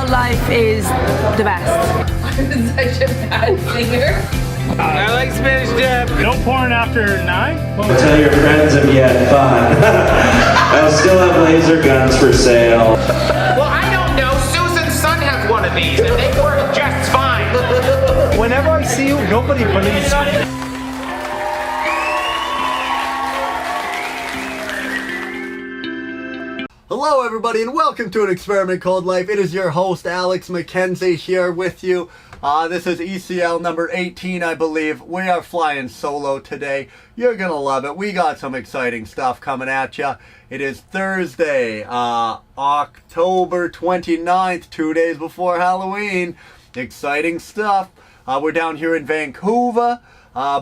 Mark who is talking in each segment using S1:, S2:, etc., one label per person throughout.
S1: ECL life is the best.
S2: I'm such a bad singer.
S3: I like Spanish dip.
S4: No porn after 9?
S5: Tell your friends if you had fun. I'll still have laser guns for sale.
S3: Well, I don't know. Susan's son has one of these, and they work just fine.
S4: Whenever I see you, nobody believes me.
S6: Hello everybody and welcome to an experiment called life. It is your host Alex McKenzie here with you. This is ECL number 18, I believe. We are flying solo today. You're gonna love it. We got some exciting stuff coming at you. It is Thursday, October 29th, 2 days before Halloween. Exciting stuff. We're down here in Vancouver.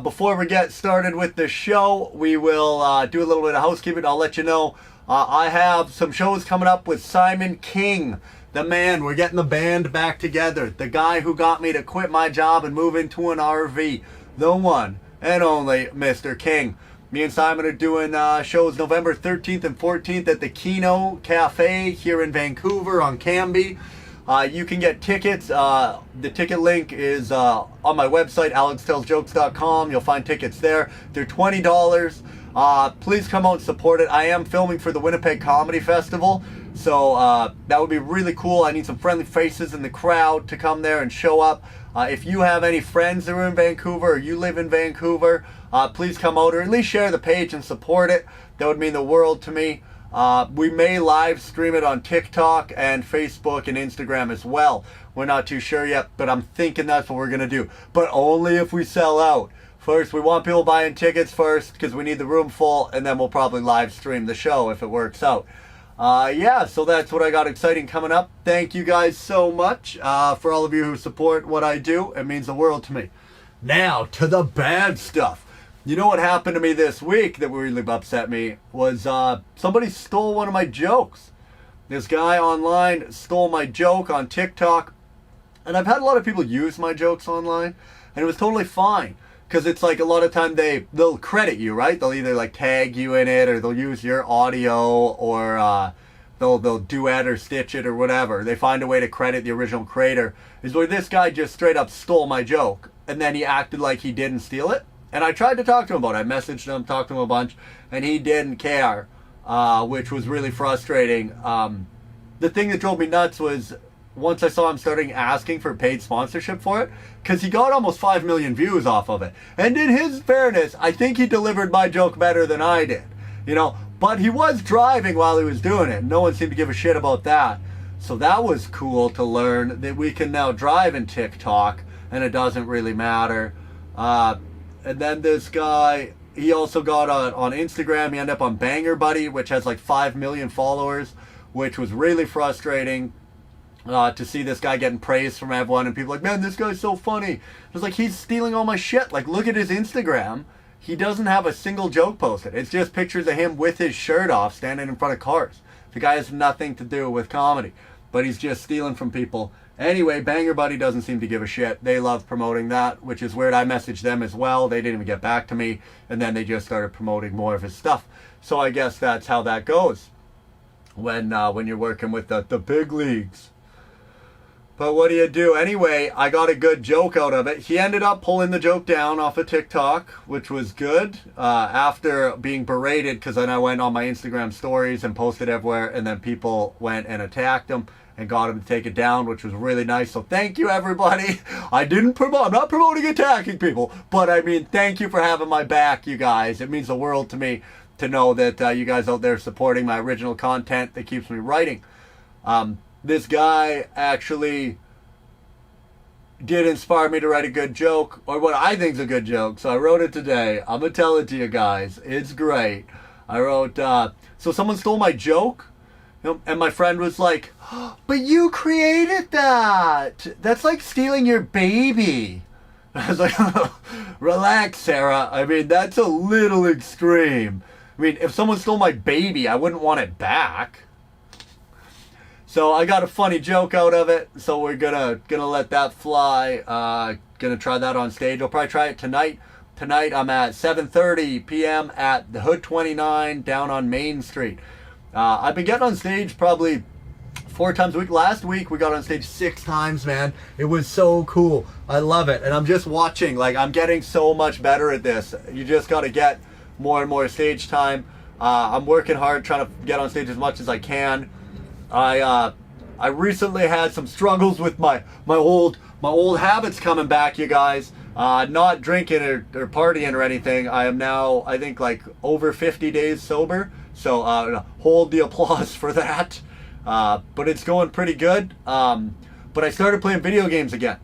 S6: Before we get started with the show, we will do a little bit of housekeeping. I'll let you know I have some shows coming up with Simon King, the man. We're getting the band back together. The guy who got me to quit my job and move into an RV. The one and only Mr. King. Me and Simon are doing shows November 13th and 14th at the Kino Cafe here in Vancouver on Cambie. You can get tickets. The ticket link is on my website, alextellsjokes.com. You'll find tickets there. They're $20. Please come out and support it. I am filming for the Winnipeg Comedy Festival, so that would be really cool. I need some friendly faces in the crowd to come there and show up. If you have any friends that are in Vancouver or you live in Vancouver, please come out or at least share the page and support it. That would mean the world to me. We may live stream it on TikTok and Facebook and Instagram as well. We're not too sure yet, but I'm thinking that's what we're going to do. But only if we sell out. First, we want people buying tickets first because we need the room full, and then we'll probably live stream the show if it works out. Yeah, so that's what I got exciting coming up. Thank you guys so much for all of you who support what I do. It means the world to me. Now, to the bad stuff. You know what happened to me this week that really upset me was somebody stole one of my jokes. This guy online stole my joke on TikTok, and I've had a lot of people use my jokes online, and it was totally fine. Because it's like a lot of time they'll credit you, right? They'll either like tag you in it or they'll use your audio or they'll duet or stitch it or whatever. They find a way to credit the original creator. Is where this guy just straight up stole my joke and then he acted like he didn't steal it. And I tried to talk to him about it. I messaged him, talked to him a bunch, and he didn't care, which was really frustrating. The thing that drove me nuts was once I saw him starting asking for paid sponsorship for it, because he got almost 5 million views off of it. And in his fairness, I think he delivered my joke better than I did. But he was driving while he was doing it. No one seemed to give a shit about that. So that was cool to learn that we can now drive in TikTok and it doesn't really matter. And then this guy, he also got on Instagram. He ended up on Banger Buddy, which has like 5 million followers, which was really frustrating. To see this guy getting praise from everyone and people like, man, this guy's so funny. I was like, he's stealing all my shit. Like, look at his Instagram. He doesn't have a single joke posted. It's just pictures of him with his shirt off standing in front of cars. The guy has nothing to do with comedy, but he's just stealing from people. Anyway, Banger Buddy doesn't seem to give a shit. They love promoting that, which is weird. I messaged them as well. They didn't even get back to me, and then they just started promoting more of his stuff. So I guess that's how that goes when you're working with the big leagues. But what do you do? Anyway, I got a good joke out of it. He ended up pulling the joke down off of TikTok, which was good, after being berated, because then I went on my Instagram stories and posted everywhere, and then people went and attacked him and got him to take it down, which was really nice. So thank you, everybody. I'm not promoting attacking people, but I mean, thank you for having my back, you guys. It means the world to me to know that you guys out there supporting my original content that keeps me writing. This guy actually did inspire me to write a good joke, or what I think is a good joke. So I wrote it today. I'm going to tell it to you guys. It's great. I wrote, so someone stole my joke, and my friend was like, but you created that. That's like stealing your baby. I was like, relax, Sarah. I mean, that's a little extreme. I mean, if someone stole my baby, I wouldn't want it back. So I got a funny joke out of it, so we're gonna let that fly. Gonna try that on stage. I'll probably try it tonight. Tonight I'm at 7:30 p.m. at the Hood 29 down on Main Street. I've been getting on stage probably 4 times a week. Last week we got on stage 6 times, man. It was so cool. I love it. And I'm just watching, like, I'm getting so much better at this. You just got to get more and more stage time. I'm working hard trying to get on stage as much as I can. I recently had some struggles with my old habits coming back, you guys. Not drinking or partying or anything. I am now, I think, like over 50 days sober. So hold the applause for that. But it's going pretty good. But I started playing video games again.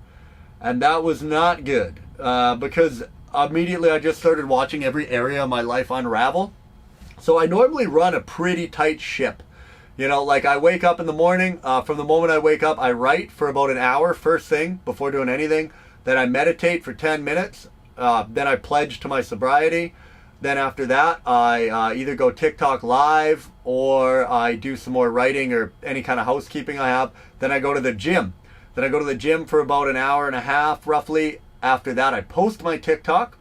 S6: And that was not good. Because immediately I just started watching every area of my life unravel. So I normally run a pretty tight ship. You know, like I wake up in the morning. From the moment I wake up, I write for about an hour first thing before doing anything. Then I meditate for 10 minutes. Then I pledge to my sobriety. Then after that, I either go TikTok live or I do some more writing or any kind of housekeeping I have. Then I go to the gym. Then I go to the gym for about an hour and a half, roughly. After that, I post my TikTok.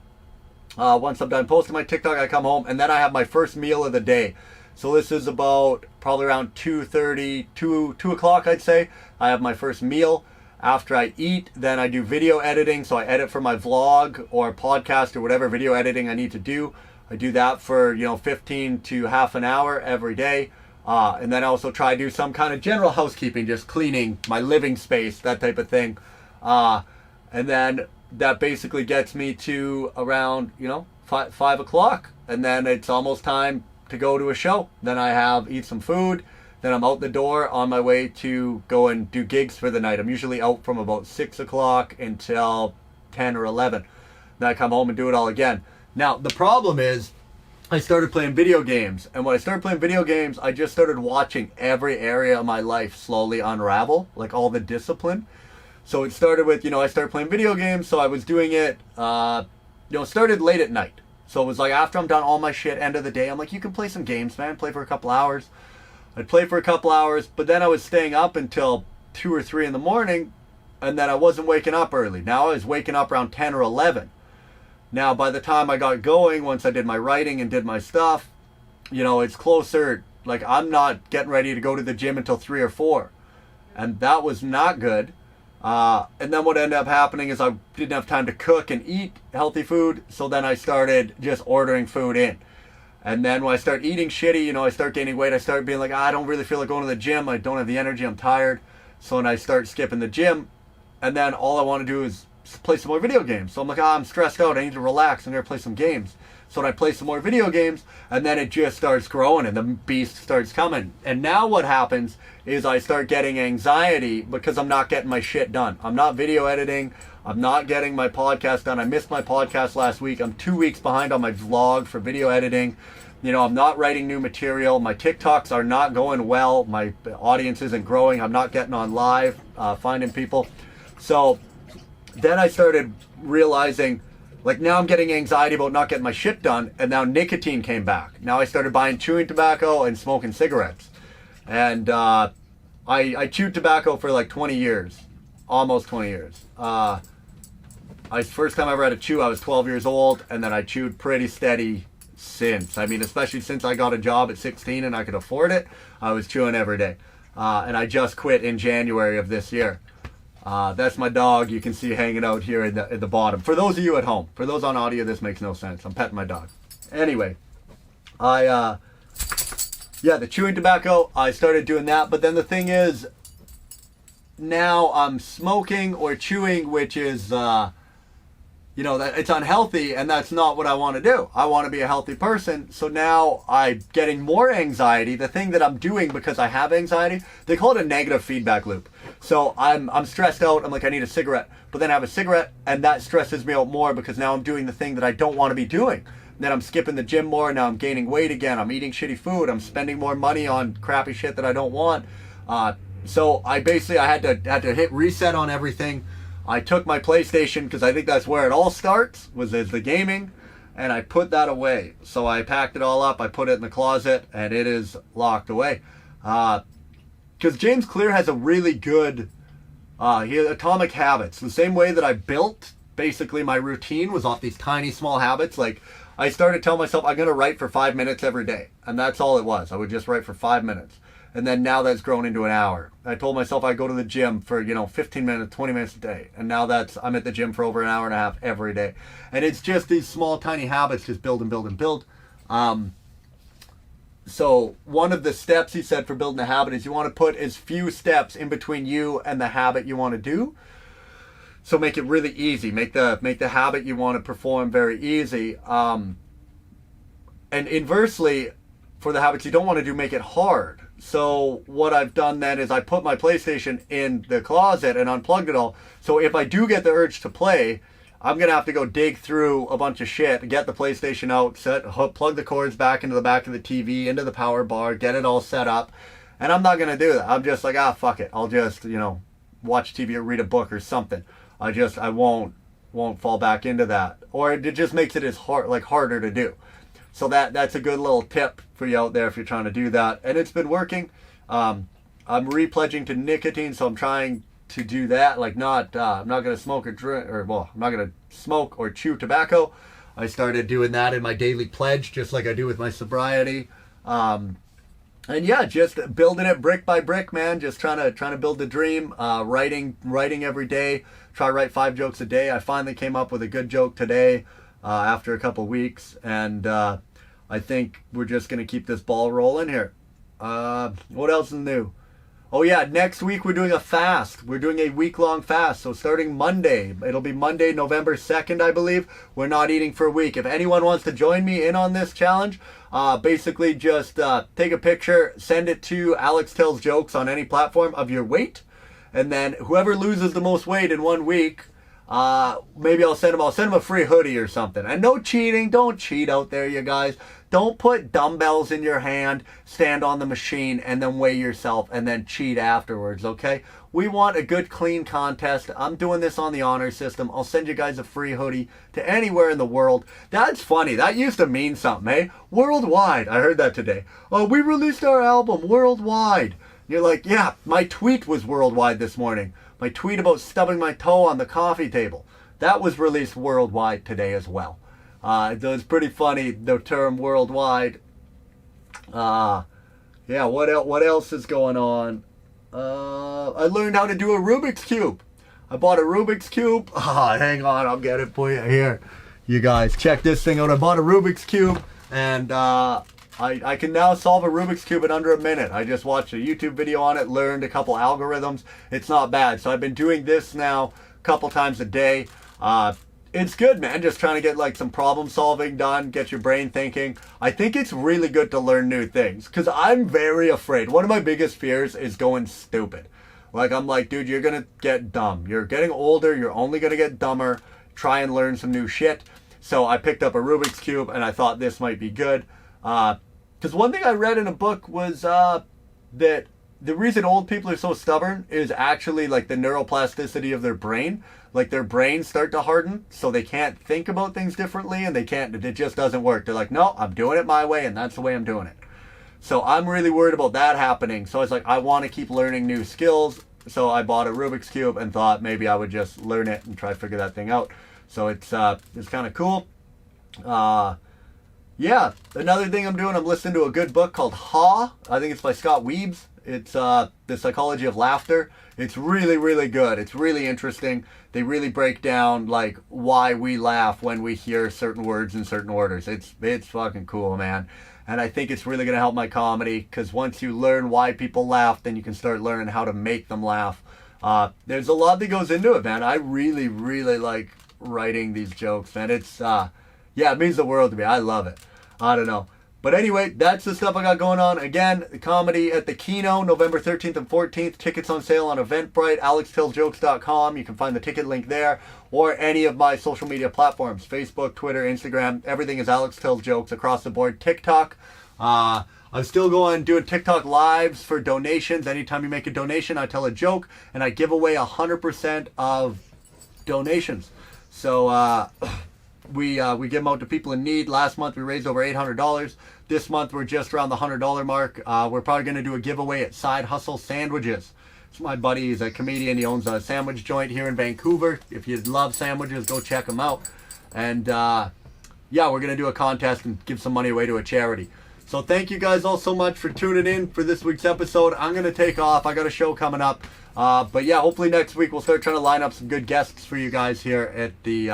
S6: Once I'm done posting my TikTok, I come home and then I have my first meal of the day. So this is about probably around 2:30, 2 o'clock, I'd say. I have my first meal. After I eat, then I do video editing. So I edit for my vlog or podcast or whatever video editing I need to do. I do that for, 15 to half an hour every day. And then I also try to do some kind of general housekeeping, just cleaning my living space, that type of thing. And then that basically gets me to around, 5 o'clock. And then it's almost time to go to a show. Then I eat some food. Then I'm out the door on my way to go and do gigs for the night. I'm usually out from about 6 o'clock until 10 or 11. Then I come home and do it all again. Now, the problem is I started playing video games. And when I started playing video games, I just started watching every area of my life slowly unravel, like all the discipline. So it started with, I started playing video games. So I was doing it, started late at night. So it was like after I'm done all my shit, end of the day, I'm like, you can play some games, man. Play for a couple hours. I'd play for a couple hours, but then I was staying up until 2 or 3 in the morning, and then I wasn't waking up early. Now I was waking up around 10 or 11. Now, by the time I got going, once I did my writing and did my stuff, it's closer. Like, I'm not getting ready to go to the gym until 3 or 4. And that was not good. And then what ended up happening is I didn't have time to cook and eat healthy food, so then I started just ordering food in. And then when I start eating shitty, I start gaining weight. I start being like, I don't really feel like going to the gym. I don't have the energy. I'm tired. So then I start skipping the gym. And then all I want to do is play some more video games. So I'm like, I'm stressed out. I need to relax. I'm going to play some games. So then I play some more video games. And then it just starts growing and the beast starts coming. And now what happens is I start getting anxiety because I'm not getting my shit done. I'm not video editing. I'm not getting my podcast done. I missed my podcast last week. I'm 2 weeks behind on my vlog for video editing. I'm not writing new material. My TikToks are not going well. My audience isn't growing. I'm not getting on live, finding people. So then I started realizing, like, now I'm getting anxiety about not getting my shit done. And now nicotine came back. Now I started buying chewing tobacco and smoking cigarettes. And I chewed tobacco for like 20 years. Almost 20 years. First time I ever had a chew, I was 12 years old, and then I chewed pretty steady since. I mean, especially since I got a job at 16 and I could afford it, I was chewing every day. And I just quit in January of this year. That's my dog. You can see hanging out here at the bottom. For those of you at home, for those on audio, this makes no sense. I'm petting my dog. Anyway, the chewing tobacco, I started doing that. But then the thing is, now I'm smoking or chewing, which is, that it's unhealthy, and that's not what I want to do. I want to be a healthy person. So now I'm getting more anxiety. The thing that I'm doing because I have anxiety, they call it a negative feedback loop. So I'm stressed out. I'm like, I need a cigarette, but then I have a cigarette, and that stresses me out more because now I'm doing the thing that I don't want to be doing. And then I'm skipping the gym more. Now I'm gaining weight again. I'm eating shitty food. I'm spending more money on crappy shit that I don't want. So I had to hit reset on everything. I took my PlayStation, because I think that's where it all starts, was as the gaming, and I put that away. So I packed it all up, I put it in the closet, and it is locked away. Because James Clear has a really good, he has Atomic Habits. The same way that I built, basically my routine was off these tiny small habits. Like, I started telling myself I'm going to write for 5 minutes every day. And that's all it was. I would just write for 5 minutes. And then now that's grown into an hour. I told myself I'd go to the gym for, 15 minutes, 20 minutes a day. And now I'm at the gym for over an hour and a half every day. And it's just these small, tiny habits just build and build and build. So one of the steps he said for building a habit is you want to put as few steps in between you and the habit you want to do. So make it really easy. Make the habit you want to perform very easy. And inversely, for the habits you don't want to do, make it hard. So what I've done then is I put my PlayStation in the closet and unplugged it all. So if I do get the urge to play, I'm going to have to go dig through a bunch of shit, get the PlayStation out, plug the cords back into the back of the TV, into the power bar, get it all set up. And I'm not going to do that. I'm just like, fuck it. I'll just, watch TV or read a book or something. I won't fall back into that. Or it just makes it harder to do. So that's a good little tip for you out there if you're trying to do that. And it's been working. I'm repledging to nicotine, so I'm trying to do that. I'm not going to smoke or drink, I'm not going to smoke or chew tobacco. I started doing that in my daily pledge, just like I do with my sobriety. And yeah, just building it brick by brick, man. Just trying to build the dream. Writing every day. Try to write 5 jokes a day. I finally came up with a good joke today after a couple weeks, and I think we're just gonna keep this ball rolling here. What else is new? Oh yeah, next week we're doing a fast. We're doing a week-long fast. So starting Monday, it'll be Monday, November 2nd, I believe. We're not eating for a week. If anyone wants to join me in on this challenge, basically just take a picture, send it to Alex Tells Jokes on any platform of your weight. And then whoever loses the most weight in 1 week, maybe I'll send them a free hoodie or something. And no cheating. Don't cheat out there, you guys. Don't put dumbbells in your hand, stand on the machine, and then weigh yourself and then cheat afterwards, okay? We want a good, clean contest. I'm doing this on the honor system. I'll send you guys a free hoodie to anywhere in the world. That's funny. That used to mean something, eh? Worldwide. I heard that today. Oh, we released our album worldwide. You're like, yeah, my tweet was worldwide this morning. My tweet about stubbing my toe on the coffee table. That was released worldwide today as well. It was pretty funny, the term worldwide. Yeah, what else is going on? I learned how to do a Rubiks Cube. I bought a Rubiks Cube. Hang on, I'll get it for you here. You guys, check this thing out. I bought a Rubiks Cube, and I can now solve a Rubik's Cube in under a minute. I just watched a YouTube video on it, learned a couple algorithms. It's not bad. So I've been doing this now a couple times a day. It's good, man. Just trying to get some problem solving done, get your brain thinking. I think it's really good to learn new things because I'm very afraid. One of my biggest fears is going stupid. I'm like, dude, you're going to get dumb. You're getting older. You're only going to get dumber. Try and learn some new shit. So I picked up a Rubik's Cube and I thought this might be good. Because one thing I read in a book was that the reason old people are so stubborn is actually the neuroplasticity of their brain. Their brains start to harden, so they can't think about things differently, and it just doesn't work. They're like, no, I'm doing it my way, and that's the way I'm doing it. So I'm really worried about that happening. So I was like, I want to keep learning new skills. So I bought a Rubik's Cube and thought maybe I would just learn it and try to figure that thing out. So it's kind of cool. Yeah, another thing I'm doing, I'm listening to a good book called Ha. I think it's by Scott Weebs. It's The Psychology of Laughter. It's really, really good. It's really interesting. They really break down why we laugh when we hear certain words in certain orders. It's fucking cool, man. And I think it's really going to help my comedy because once you learn why people laugh, then you can start learning how to make them laugh. There's a lot that goes into it, man. I really, really like writing these jokes, man. It's, yeah, it means the world to me. I love it. I don't know. But anyway, that's the stuff I got going on. Again, the comedy at the Kino, November 13th and 14th. Tickets on sale on Eventbrite, alextellsjokes.com. You can find the ticket link there or any of my social media platforms, Facebook, Twitter, Instagram. Everything is Alex Tells Jokes across the board. TikTok. I'm still doing TikTok lives for donations. Anytime you make a donation, I tell a joke and I give away 100% of donations. So, we give them out to people in need. Last month we raised over $800. This month we're just around the $100 mark. We're probably going to do a giveaway at Side Hustle Sandwiches. It's my buddy. He's a comedian. He owns a sandwich joint here in Vancouver. If you love sandwiches, go check him out. And yeah, we're going to do a contest and give some money away to a charity. So thank you guys all so much for tuning in for this week's episode. I'm going to take off. I got a show coming up. But yeah, hopefully next week we'll start trying to line up some good guests for you guys here at the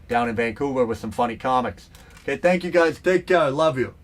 S6: down in Vancouver with some funny comics. Okay, thank you guys. Take care. Love you.